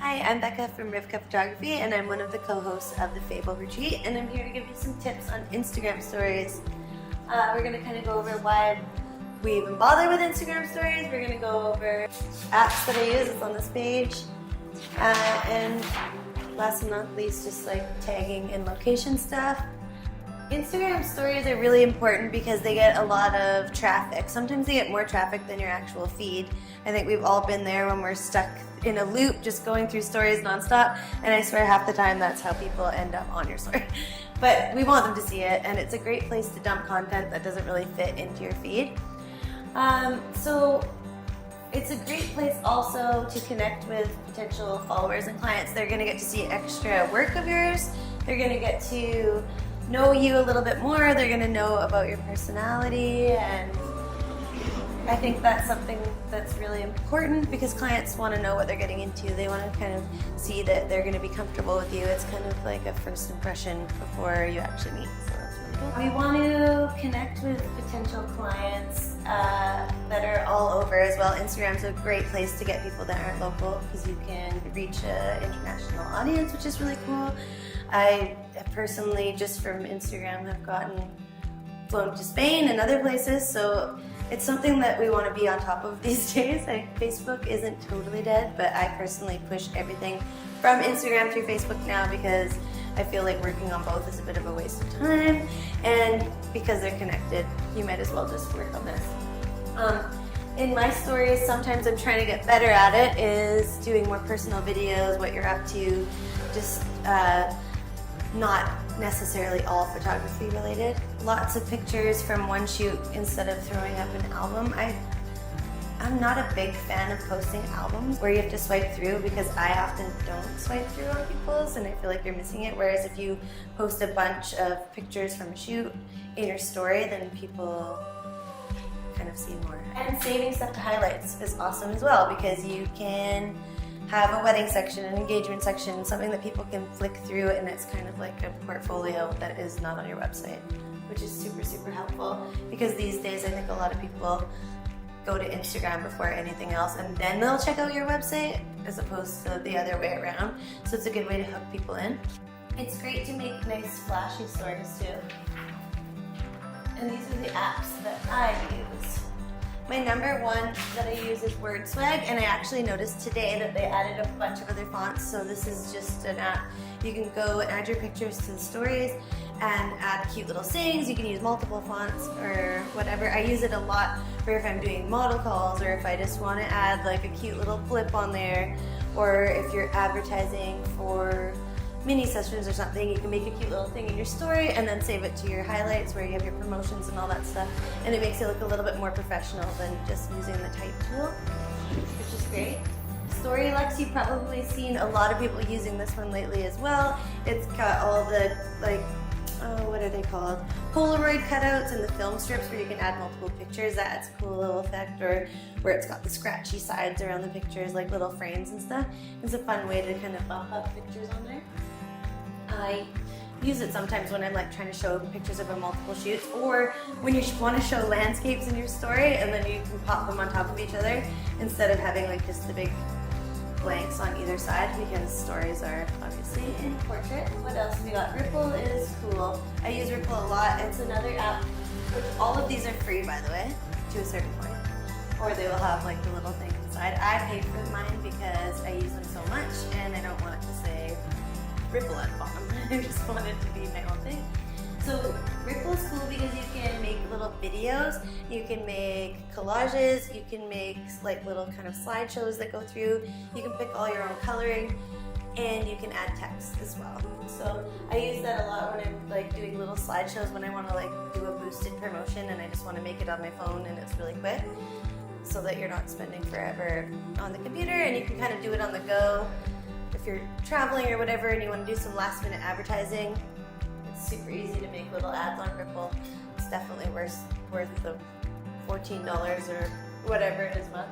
Hi, I'm Becca from Rivka Photography, and I'm one of the co-hosts of the Fable retreat, and I'm here to give you some tips on Instagram stories. We're going to kind of go over why we even bother with Instagram stories. We're going to go over apps that I use. It's on this page. And last but not least, just like tagging and location stuff. Instagram stories are really important because they get a lot of traffic. Sometimes they get more traffic than your actual feed. I think we've all been there when we're stuck in a loop just going through stories nonstop, and I swear half the time that's how people end up on your story. But we want them to see it, and it's a great place to dump content that doesn't really fit into your feed. So it's a great place also to connect with potential followers and clients. They're going to get to see extra work of yours. They're going to get to know you a little bit more. They're going to know about your personality, and I think that's something that's really important because clients want to know what they're getting into. They want to kind of see that they're going to be comfortable with you. It's kind of like a first impression before you actually meet. So that's really cool. We want to connect with potential clients that are all over as well. Instagram's a great place to get people that aren't local because you can reach an international audience, which is really cool. I personally, just from Instagram, have gotten flown to Spain and other places, so it's something that we want to be on top of these days. Facebook isn't totally dead, but I personally push everything from Instagram through Facebook now because I feel like working on both is a bit of a waste of time, and because they're connected, you might as well just work on this. In my stories, sometimes I'm trying to get better at it, is doing more personal videos, what you're up to, just not necessarily all photography related. Lots of pictures from one shoot instead of throwing up an album. I'm not a big fan of posting albums where you have to swipe through because I often don't swipe through on people's and I feel like you're missing it. Whereas if you post a bunch of pictures from a shoot in your story, then people kind of see more. And saving stuff to highlights is awesome as well because you can have a wedding section, an engagement section, something that people can flick through, and it's kind of like a portfolio that is not on your website, which is super, super helpful because these days I think a lot of people go to Instagram before anything else and then they'll check out your website as opposed to the other way around. So it's a good way to hook people in. It's great to make nice flashy stories too. And these are the apps that I use. My number one that I use is WordSwag, and I actually noticed today that they added a bunch of other fonts, so this is just an app. You can go and add your pictures to the stories and add cute little sayings. You can use multiple fonts or whatever. I use it a lot for if I'm doing model calls or if I just want to add like a cute little flip on there, or if you're advertising for mini sessions or something, you can make a cute little thing in your story and then save it to your highlights where you have your promotions and all that stuff, and it makes it look a little bit more professional than just using the type tool, which is great. Storylux, you've probably seen a lot of people using this one lately as well. It's got all the what are they called? Polaroid cutouts and the film strips where you can add multiple pictures. That's a cool little effect, or where it's got the scratchy sides around the pictures like little frames and stuff. It's a fun way to kind of bump up pictures on there. I use it sometimes when I'm like trying to show pictures of multiple shoots, or when you want to show landscapes in your story and then you can pop them on top of each other instead of having like just the big blanks on either side because stories are obviously in portrait. What else have we got? Ripple is cool. I use Ripple a lot. It's another app, which all of these are free by the way, to a certain point. Or they will have like the little thing inside. I paid for mine because I use them so much and I don't want it to say Ripple at the bottom. I just want it to be my own thing. So Ripple's cool because you can make little videos, you can make collages, you can make like little kind of slideshows that go through, you can pick all your own coloring, and you can add text as well. So I use that a lot when I'm like doing little slideshows when I want to like do a boosted promotion and I just want to make it on my phone and it's really quick so that you're not spending forever on the computer and you can kind of do it on the go. If you're traveling or whatever and you want to do some last minute advertising, it's super easy to make little ads on Ripple. It's definitely worth the $14 or whatever it is a month.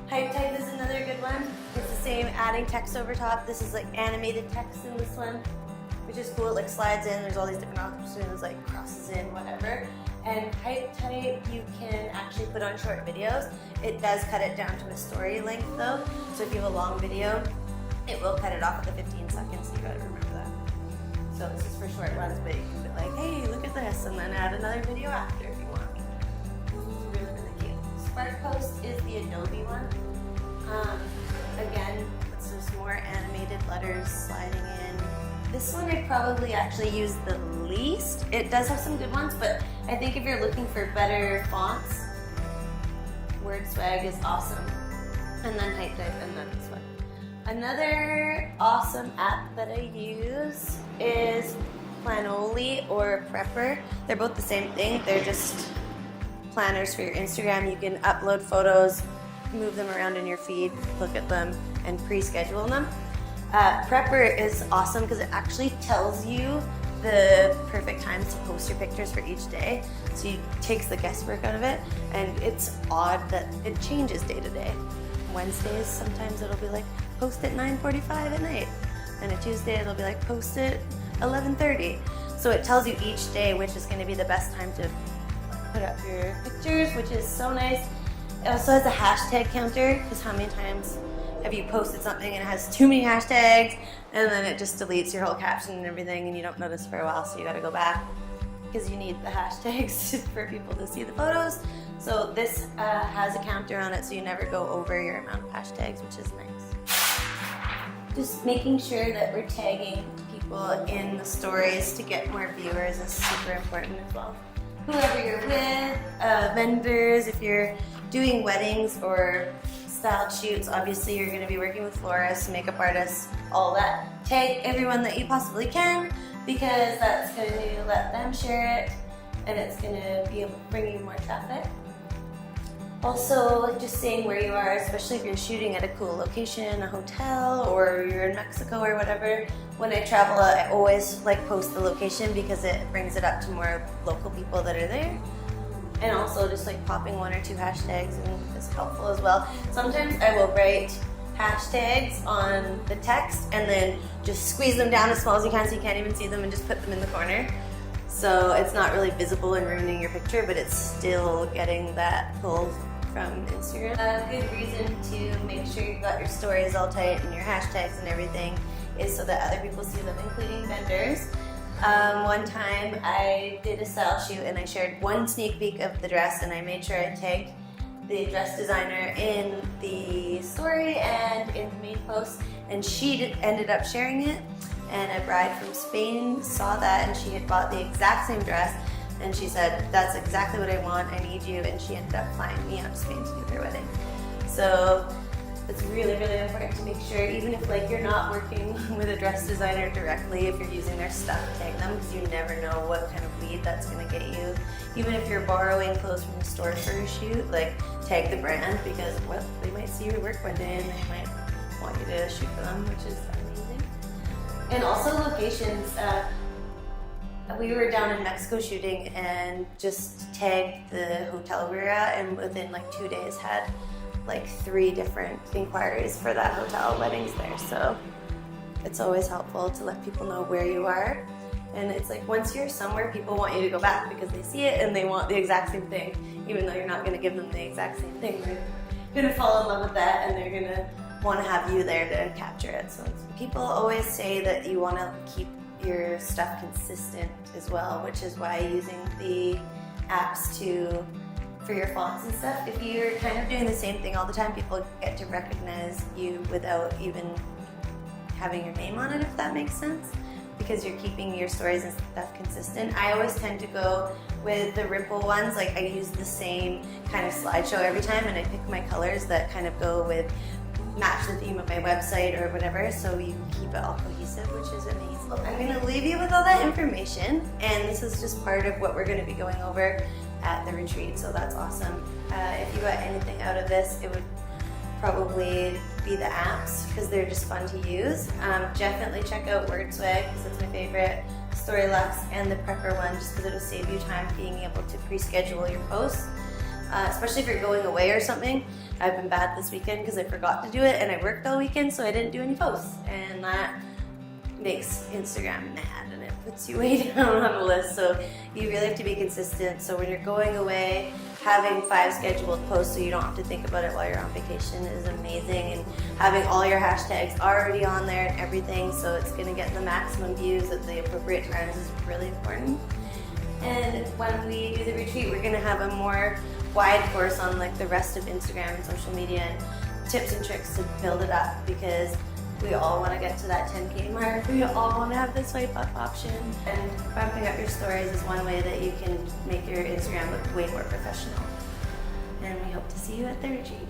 Hype type is another good one. It's the same, adding text over top. This is like animated text in this one, which is cool. It like slides in, there's all these different options, like crosses in, whatever. And hype type you can actually put on short videos. It does cut it down to a story length though. So if you have a long video, it will cut it off at the 15 seconds, so you gotta remember that. So this is for short ones, but you can be like, hey, look at this, and then add another video after if you want. It's really, really cute. Spark Post is the Adobe one. Again, it's just more animated letters sliding in. This one I probably actually use the least. It does have some good ones, but I think if you're looking for better fonts, Word Swag is awesome. And then Hype Type, and then this one. Another awesome app that I use is Planoly or Prepper. They're both the same thing. They're just planners for your Instagram. You can upload photos, move them around in your feed, look at them, and pre-schedule them. Prepper is awesome because it actually tells you the perfect times to post your pictures for each day. So it takes the guesswork out of it, and it's odd that it changes day to day. Wednesdays, sometimes it'll be like, post at 9:45 at night. And a Tuesday, it'll be like, post at 11:30. So it tells you each day which is gonna be the best time to put up your pictures, which is so nice. It also has a hashtag counter, because how many times have you posted something and it has too many hashtags, and then it just deletes your whole caption and everything, and you don't notice for a while, so you gotta go back, because you need the hashtags for people to see the photos. So this has a counter on it, so you never go over your amount of hashtags, which is nice. Just making sure that we're tagging people in the stories to get more viewers is super important as well. Whoever you're with, vendors, if you're doing weddings or styled shoots, obviously you're going to be working with florists, makeup artists, all that. Tag everyone that you possibly can, because that's going to let them share it, and it's going to be able to bring you more traffic. Also, just saying where you are, especially if you're shooting at a cool location, a hotel, or you're in Mexico or whatever. When I travel, I always post the location because it brings it up to more local people that are there. And also just popping 1 or 2 hashtags is helpful as well. Sometimes I will write hashtags on the text and then just squeeze them down as small as you can so you can't even see them, and just put them in the corner. So it's not really visible and ruining your picture, but it's still getting that pull from Instagram. A good reason to make sure you've got your stories all tight and your hashtags and everything is so that other people see them, including vendors. One time I did a style shoot and I shared 1 sneak peek of the dress, and I made sure I tagged the dress designer in the story and in the main post, and she ended up sharing it. And a bride from Spain saw that, and she had bought the exact same dress, and she said, that's exactly what I want, I need you, and she ended up flying me out to Spain to do her wedding. So it's really, really important to make sure, even if you're not working with a dress designer directly, if you're using their stuff, tag them, because you never know what kind of lead that's going to get you. Even if you're borrowing clothes from the store for a shoot, tag the brand, because they might see your work one day and they might want you to shoot for them, which is amazing. And also locations. We were down in Mexico shooting and just tagged the hotel we were at, and within 2 days had 3 different inquiries for that hotel, weddings there. So it's always helpful to let people know where you are. And it's once you're somewhere, people want you to go back because they see it and they want the exact same thing, even though you're not going to give them the exact same thing. They're going to fall in love with that, and they're going to want to have you there to capture it. So people always say that you want to keep your stuff consistent as well, which is why using the apps for your fonts and stuff, if you're kind of doing the same thing all the time, people get to recognize you without even having your name on it, if that makes sense, because you're keeping your stories and stuff consistent. I always tend to go with the ripple ones. I use the same kind of slideshow every time, and I pick my colors that kind of go with match the theme of my website or whatever, so you keep it all cohesive, which is amazing. I'm going to leave you with all that information, and this is just part of what we're going to be going over at the retreat, so that's awesome. If you got anything out of this, it would probably be the apps, because they're just fun to use. Definitely check out Word Swag, because it's my favorite, Storylux, and the Prepper one, just because it'll save you time being able to pre-schedule your posts. Especially if you're going away or something. I've been bad this weekend because I forgot to do it, and I worked all weekend, so I didn't do any posts, and that makes Instagram mad, and it puts you way down on the list. So you really have to be consistent. So when you're going away, having 5 scheduled posts so you don't have to think about it while you're on vacation is amazing, and having all your hashtags already on there and everything so it's going to get the maximum views at the appropriate times is really important. And when we do the retreat, we're going to have a more wide course on like the rest of Instagram and social media and tips and tricks to build it up, because we all want to get to that 10K mark. We all want to have the swipe up option. And bumping up your stories is one way that you can make your Instagram look way more professional. And we hope to see you at the retreat.